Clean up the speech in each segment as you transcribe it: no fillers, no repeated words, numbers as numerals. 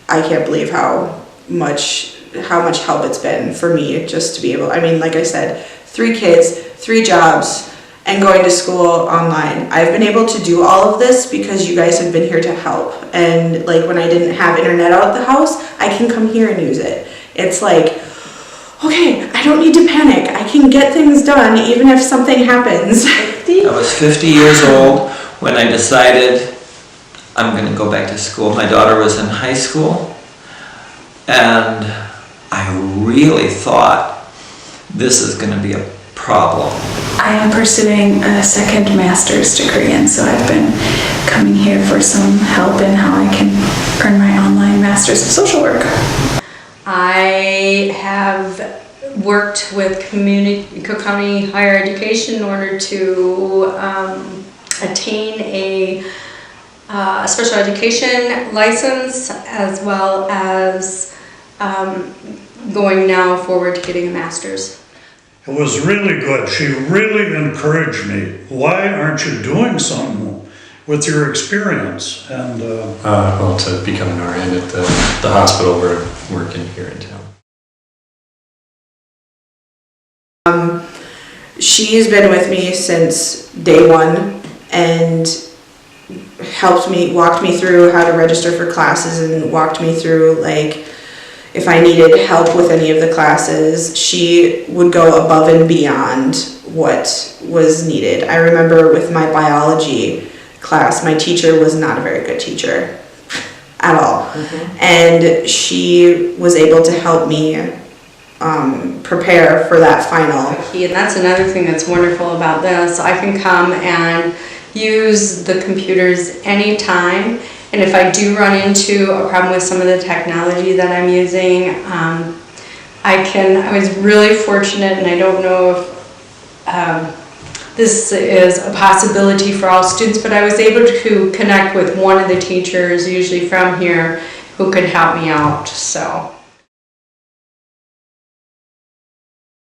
I can't believe how much help it's been for me just to be able, I mean, like I said, 3 kids, 3 jobs, and going to school online. I've been able to do all of this because you guys have been here to help. And like when I didn't have internet out at the house, I can come here and use it. It's like, okay, I don't need to panic. I can get things done even if something happens. I was 50 years old when I decided I'm going to go back to school. My daughter was in high school, and I really thought this is going to be a problem. I am pursuing a second master's degree, and so I've been coming here for some help in how I can earn my online master's of social work. I have worked with Cook County Higher Education in order to attain a special education license, as well as going now forward to getting a master's. It was really good. She really encouraged me. Why aren't you doing something with your experience? And well, to become an RN at the hospital we're working here in town. She's been with me since day one and helped me, walked me through how to register for classes, and walked me through like if I needed help with any of the classes. She would go above and beyond what was needed. I remember with my biology class, my teacher was not a very good teacher at all. Mm-hmm. And she was able to help me prepare for that final. And that's another thing that's wonderful about this. I can come and use the computers anytime. And if I do run into a problem with some of the technology that I'm using, I was really fortunate, and I don't know if this is a possibility for all students, but I was able to connect with one of the teachers, usually from here, who could help me out. So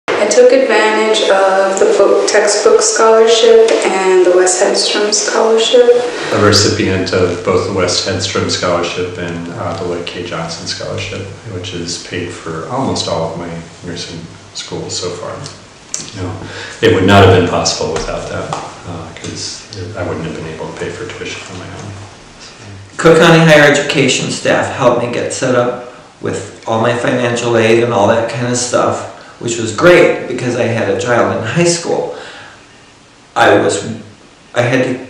I took advantage of the textbook scholarship and the West Hedstrom scholarship. A recipient of both the West Hedstrom scholarship and the Lloyd K. Johnson scholarship, which is paid for almost all of my nursing schools so far. You know, it would not have been possible without that, because I wouldn't have been able to pay for tuition on my own. Cook County Higher Education staff helped me get set up with all my financial aid and all that kind of stuff, which was great because I had a child in high school. I had to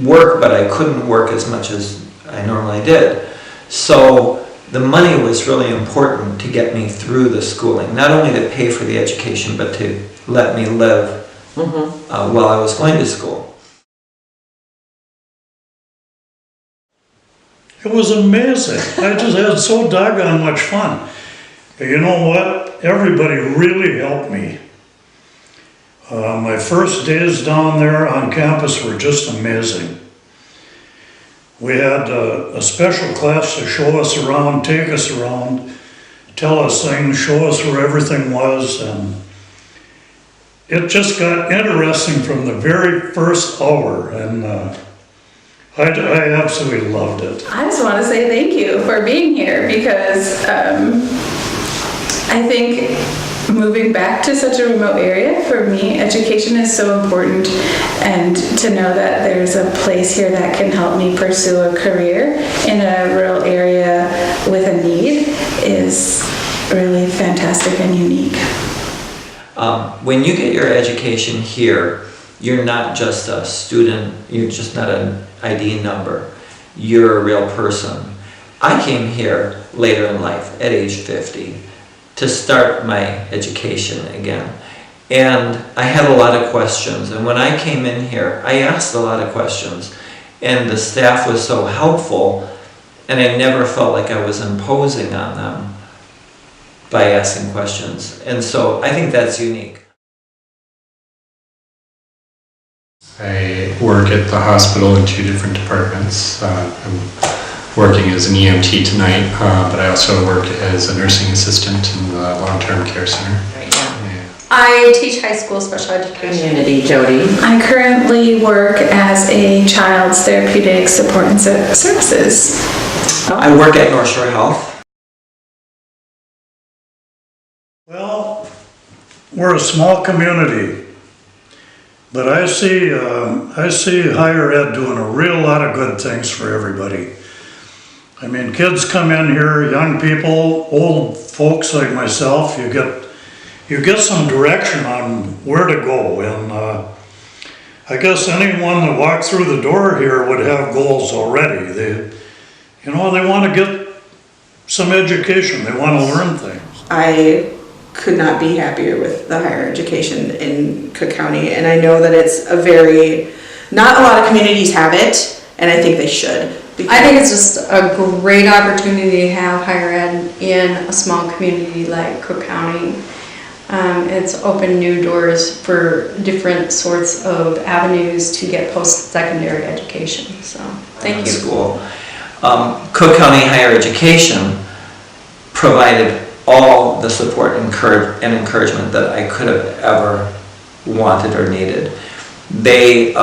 work, but I couldn't work as much as I normally did. So the money was really important to get me through the schooling, not only to pay for the education, but to let me live while I was going to school. it was amazing. I just had so doggone much fun. You know what? Everybody really helped me. My first days down there on campus were just amazing. We had a special class to show us around, take us around, tell us things, show us where everything was, and it just got interesting from the very first hour, and I absolutely loved it. I just want to say thank you for being here, because I think moving back to such a remote area, for me, education is so important, and to know that there's a place here that can help me pursue a career in a rural area with a need is really fantastic and unique. When you get your education here, you're not just a student, you're just not an ID number, you're a real person. I came here later in life, at age 50, to start my education again. And I had a lot of questions, and when I came in here, I asked a lot of questions, and the staff was so helpful, and I never felt like I was imposing on them by asking questions. And so I think that's unique. I work at the hospital in 2 different departments. I'm working as an EMT tonight, but I also work as a nursing assistant in the long-term care center. Right, yeah. I teach high school special education. Community, Jody. I currently work as a child's therapeutic support and services. I work at North Shore Health. Well, we're a small community, but I see higher ed doing a real lot of good things for everybody. I mean, kids come in here, young people, old folks like myself, you get some direction on where to go, and I guess anyone that walked through the door here would have goals already. They want to get some education, they want to learn things. I could not be happier with the higher education in Cook County, and I know that it's not a lot of communities have it, and I think they should. I think it's just a great opportunity to have higher ed in a small community like Cook County. It's opened new doors for different sorts of avenues to get post-secondary education. So, thank you. School. Cook County Higher Education provided all the support and encouragement that I could have ever wanted or needed. They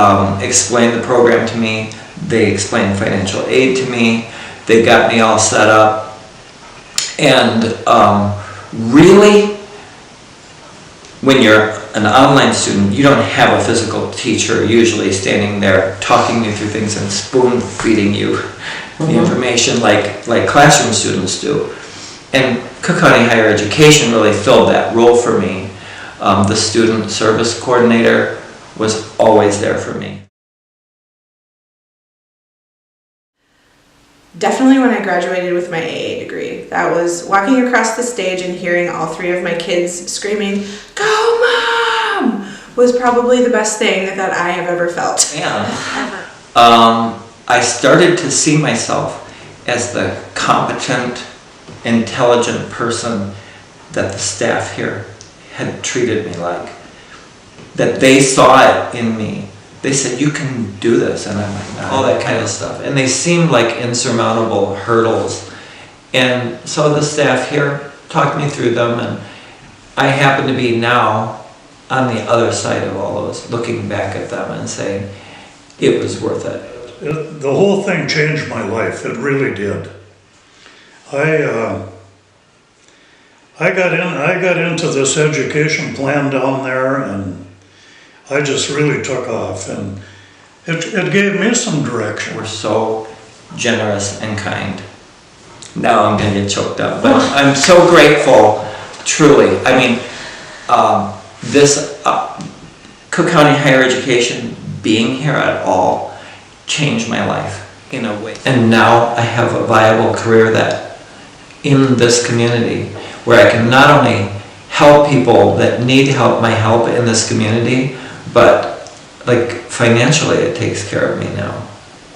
explained the program to me. They explained financial aid to me. They got me all set up. And really, when you're an online student, you don't have a physical teacher usually standing there talking you through things and spoon feeding you the information like classroom students do. And Cook County Higher Education really filled that role for me. The student service coordinator was always there for me. Definitely when I graduated with my AA degree. That was walking across the stage and hearing all three of my kids screaming, "Go Mom!" was probably the best thing that I have ever felt. Yeah. I started to see myself as the competent, intelligent person that the staff here had treated me like. That they saw it in me. They said, "You can do this," and I'm like, all that kind of stuff. And they seemed like insurmountable hurdles. And so the staff here talked me through them, and I happen to be now on the other side of all those, looking back at them and saying, it was worth it. The whole thing changed my life, it really did. I got into this education plan down there, and I just really took off, and it gave me some direction. We're so generous and kind. Now I'm going to get choked up, but I'm so grateful, truly. I mean, this Cook County Higher Education, being here at all, changed my life in a way. And now I have a viable career that in this community, where I can not only help people that need my help in this community, but like financially it takes care of me now.